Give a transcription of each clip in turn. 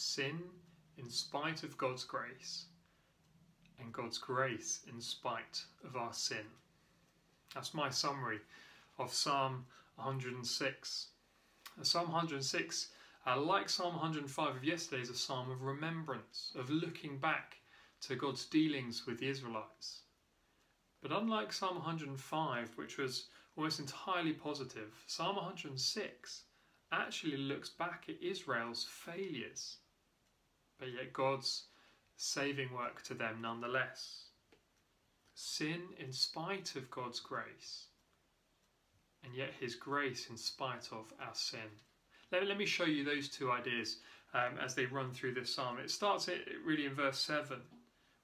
sin in spite of God's grace, and God's grace in spite of our sin. That's my summary of Psalm 106. Psalm 106, like Psalm 105 of yesterday, is a psalm of remembrance, of looking back to God's dealings with the Israelites. But unlike Psalm 105, which was almost entirely positive, Psalm 106 actually looks back at Israel's failures, but yet God's saving work to them nonetheless. Sin in spite of God's grace, and yet his grace in spite of our sin. Let me show you those two ideas as they run through this psalm. It starts really in verse 7,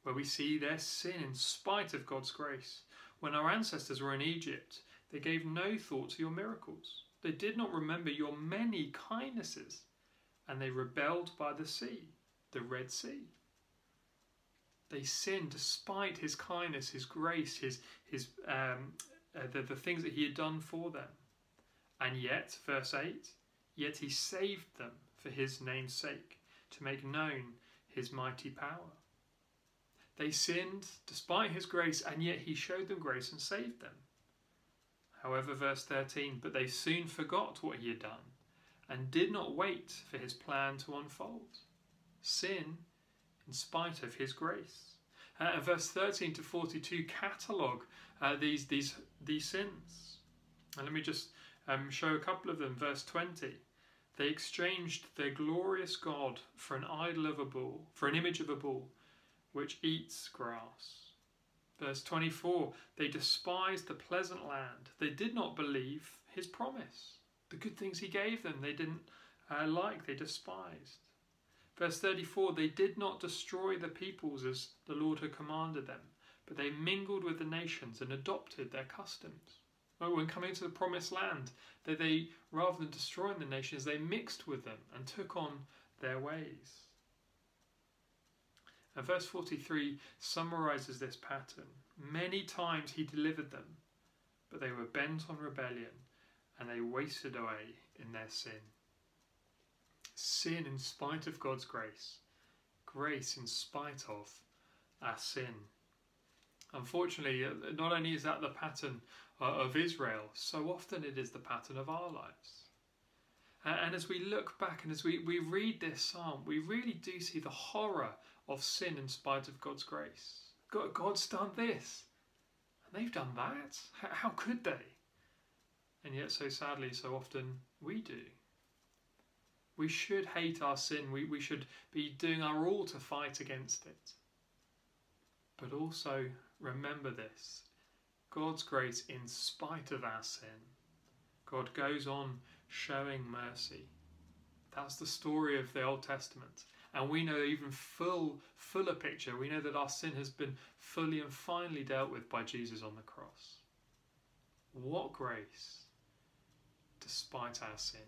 where we see their sin in spite of God's grace. When our ancestors were in Egypt, they gave no thought to your miracles. They did not remember your many kindnesses, and they rebelled by the sea, the Red Sea. They sinned despite his kindness, his grace, the things that he had done for them. And yet, verse 8, yet he saved them for his name's sake, to make known his mighty power. They sinned despite his grace, and yet he showed them grace and saved them. However, verse 13, but they soon forgot what he had done, and did not wait for his plan to unfold. Sin in spite of his grace. Verse 13 to 42 catalogue these sins. And let me just show a couple of them. Verse 20, they exchanged their glorious God for an idol of a bull, for an image of a bull, which eats grass. Verse 24, they despised the pleasant land. They did not believe his promise. The good things he gave them, they didn't like, they despised. Verse 34, they did not destroy the peoples as the Lord had commanded them, but they mingled with the nations and adopted their customs. When coming to the promised land, they rather than destroying the nations, they mixed with them and took on their ways. And verse 43 summarizes this pattern. Many times he delivered them, but they were bent on rebellion, and they wasted away in their sin. Sin in spite of God's grace. Grace in spite of our sin. Unfortunately, not only is that the pattern of Israel, so often it is the pattern of our lives. And as we look back and as we read this psalm, we really do see the horror of sin in spite of God's grace. God's done this, and they've done that. How could they? And yet, so sadly, so often we do. We should hate our sin. We should be doing our all to fight against it. But also remember this: God's grace in spite of our sin. God goes on showing mercy. That's the story of the Old Testament. And we know even fuller picture. We know that our sin has been fully and finally dealt with by Jesus on the cross. What grace, despite our sin.